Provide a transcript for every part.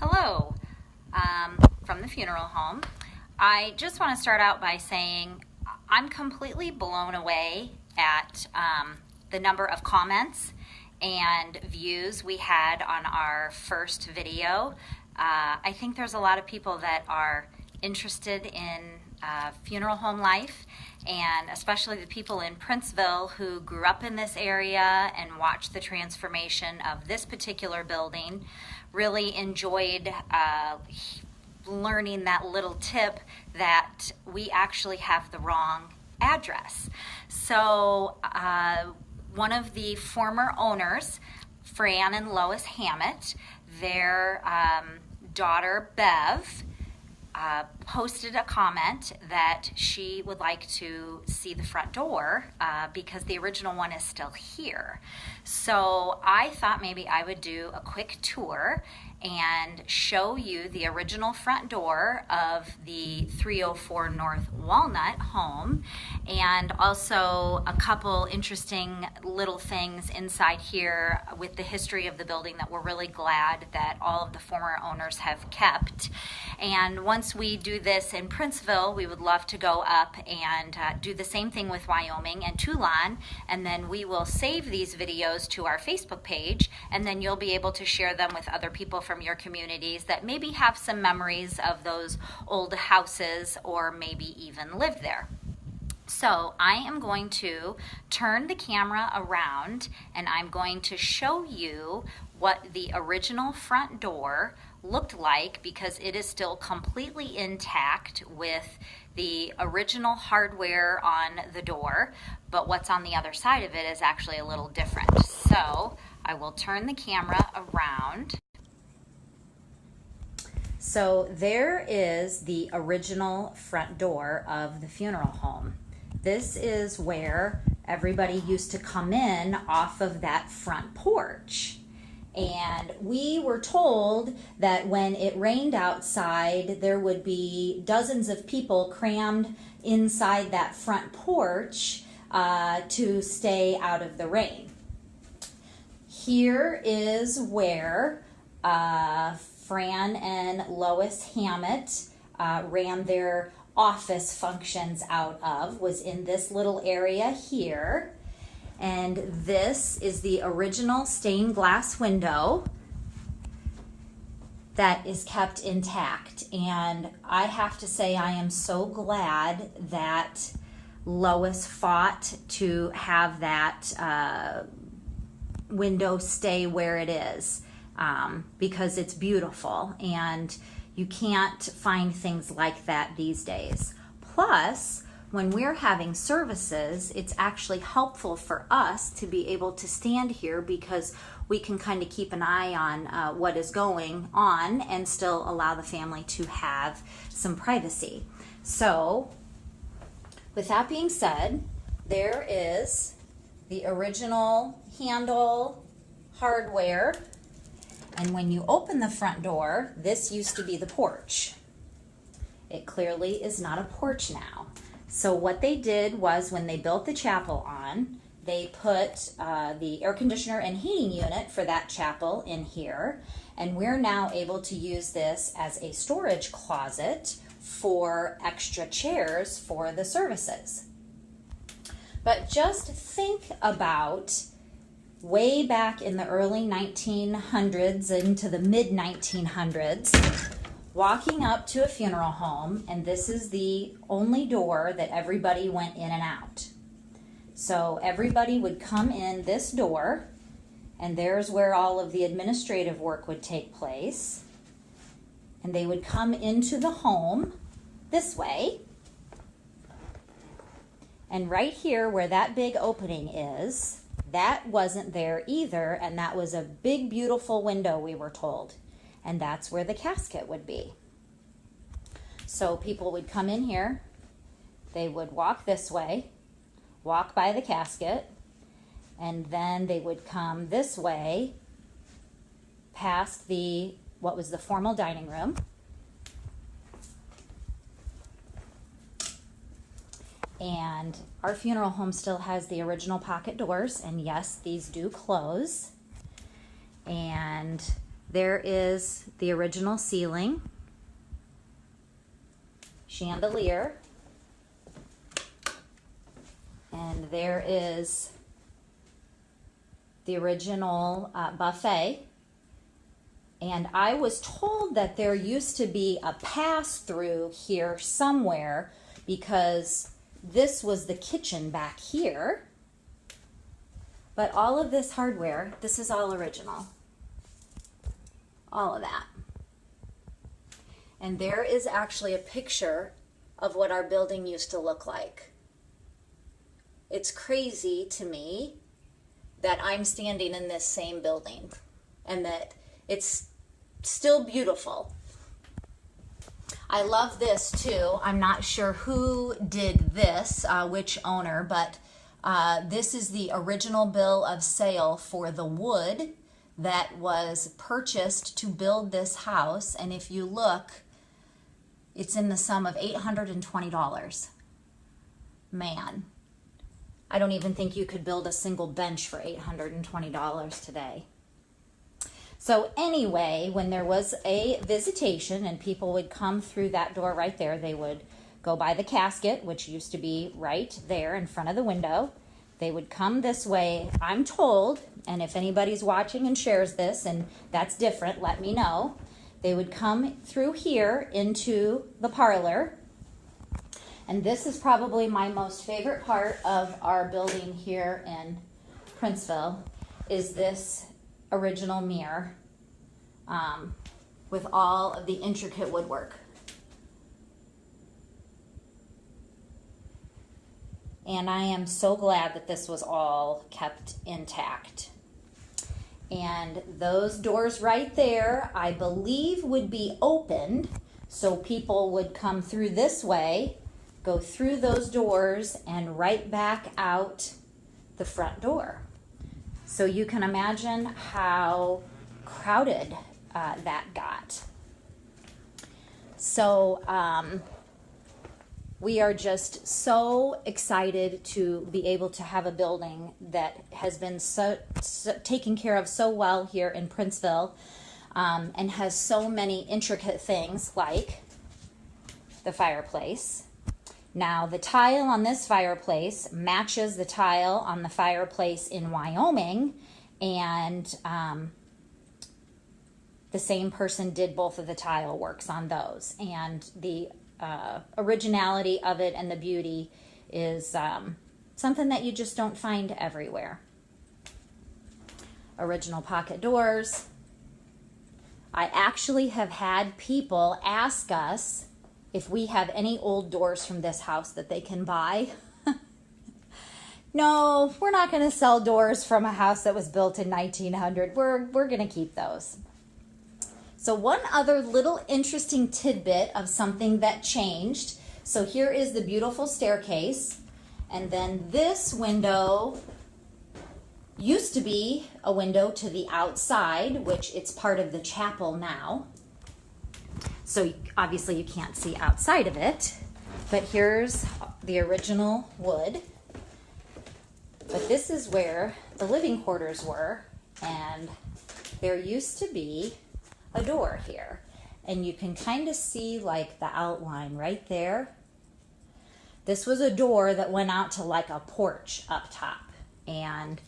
Hello, from the funeral home. I just want to start out by saying I'm completely blown away at the number of comments and views we had on our first video. I think there's a lot of people that are interested in funeral home life, and especially the people in Princeville who grew up in this area and watched the transformation of this particular building. Really enjoyed learning that little tip that we actually have the wrong address. So one of the former owners, Fran and Lois Hammett, their daughter Bev, posted a comment that she would like to see the front door because the original one is still here. So I thought maybe I would do a quick tour and show you the original front door of the 304 North Walnut home, and also a couple interesting little things inside here with the history of the building that we're really glad that all of the former owners have kept. And once we do this in Princeville, we would love to go up and do the same thing with Wyoming and Tucson, and then we will save these videos to our Facebook page, and then you'll be able to share them with other people from your communities that maybe have some memories of those old houses or maybe even lived there. So I am going to turn the camera around and I'm going to show you what the original front door looked like, because it is still completely intact with the original hardware on the door, but what's on the other side of it is actually a little different. So I will turn the camera around. So there is the original front door of the funeral home. This is where everybody used to come in off of that front porch. And we were told that when it rained outside, there would be dozens of people crammed inside that front porch to stay out of the rain. Here is where Fran and Lois Hammett ran their office functions out of, was in this little area here. And this is the original stained glass window that is kept intact. And I have to say, I am so glad that Lois fought to have that window stay where it is, because it's beautiful and you can't find things like that these days. Plus, when we're having services, it's actually helpful for us to be able to stand here because we can kind of keep an eye on what is going on and still allow the family to have some privacy. So, with that being said, there is the original handle hardware. And when you open the front door, this used to be the porch. It clearly is not a porch now. So what they did was, when they built the chapel on, they put the air conditioner and heating unit for that chapel in here. And we're now able to use this as a storage closet for extra chairs for the services. But just think about way back in the early 1900s into the mid 1900s, walking up to a funeral home, and this is the only door that everybody went in and out. So everybody would come in this door, and there's where all of the administrative work would take place. And they would come into the home this way. And right here where that big opening is, that wasn't there either, and that was a big, beautiful window, we were told. And that's where the casket would be. So people would come in here, they would walk this way, walk by the casket, and then they would come this way past what was the formal dining room. And our funeral home still has the original pocket doors, and yes, these do close. And There is the original ceiling, chandelier, and there is the original buffet. And I was told that there used to be a pass-through here somewhere because this was the kitchen back here. But all of this hardware, this is all original. All of that. And there is actually a picture of what our building used to look like. It's crazy to me that I'm standing in this same building and that it's still beautiful. I love this too. I'm not sure who did this, which owner, but this is the original bill of sale for the wood that was purchased to build this house. And if you look, it's in the sum of $820. Man, I don't even think you could build a single bench for $820 today. So anyway, when there was a visitation and people would come through that door right there, they would go by the casket, which used to be right there in front of the window. They would come this way, I'm told, and if anybody's watching and shares this and that's different, let me know. They would come through here into the parlor. And this is probably my most favorite part of our building here in Princeville, is this original mirror with all of the intricate woodwork. And I am so glad that this was all kept intact. And those doors right there, I believe, would be opened, so people would come through this way, go through those doors, and right back out the front door. So you can imagine how crowded that got. So we are just so excited to be able to have a building that has been so taken care of so well here in Princeville, and has so many intricate things like the fireplace. Now, the tile on this fireplace matches the tile on the fireplace in Wyoming, and the same person did both of the tile works on those. And the originality of it and the beauty is something that you just don't find everywhere. Original pocket doors. I actually have had people ask us if we have any old doors from this house that they can buy. No, we're not going to sell doors from a house that was built in 1900. We're going to keep those. So one other little interesting tidbit of something that changed. So here is the beautiful staircase. And then this window used to be a window to the outside, which it's part of the chapel now. So obviously you can't see outside of it, but here's the original wood. But this is where the living quarters were, and there used to be a door here. And you can kind of see like the outline right there. This was a door that went out to like a porch up top. And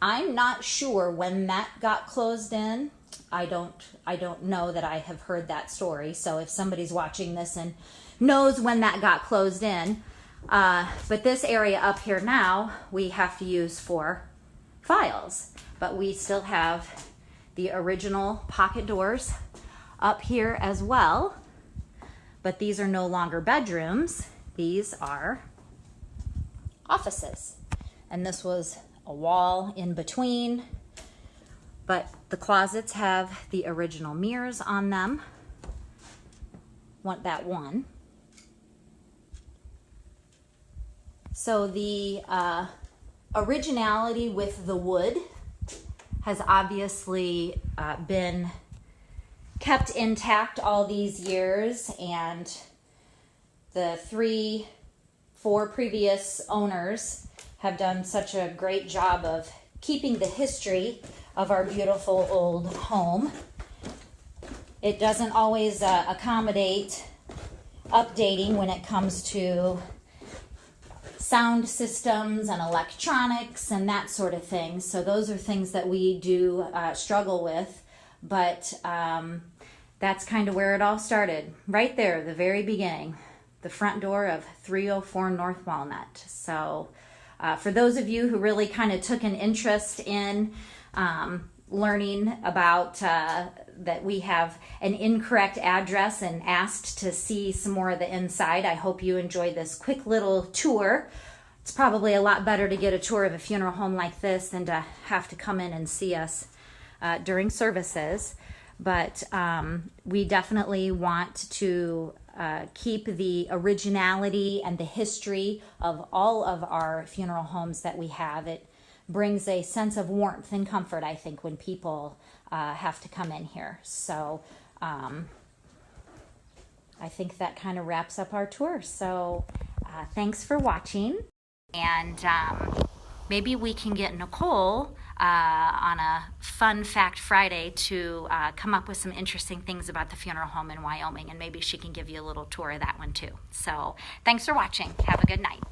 I'm not sure when that got closed in. I don't know that I have heard that story. So if somebody's watching this and knows when that got closed in, but this area up here now we have to use for files. But we still have the original pocket doors up here as well. But these are no longer bedrooms. These are offices. And this was a wall in between. But the closets have the original mirrors on them. Want that one. So the originality with the wood has obviously been kept intact all these years, and the 4 previous owners have done such a great job of keeping the history of our beautiful old home. it doesn't always accommodate updating when it comes to sound systems and electronics and that sort of thing. So those are things that we do struggle with, but that's kind of where it all started, right there, the very beginning, the front door of 304 North Walnut. So for those of you who really kind of took an interest in learning about that we have an incorrect address and asked to see some more of the inside, I hope you enjoyed this quick little tour. It's probably a lot better to get a tour of a funeral home like this than to have to come in and see us during services. But we definitely want to keep the originality and the history of all of our funeral homes that we have. It brings a sense of warmth and comfort, I think, when people have to come in here. So I think that kind of wraps up our tour. So thanks for watching. And maybe we can get Nicole on a Fun Fact Friday to come up with some interesting things about the funeral home in Wyoming. And maybe she can give you a little tour of that one too. So thanks for watching. Have a good night.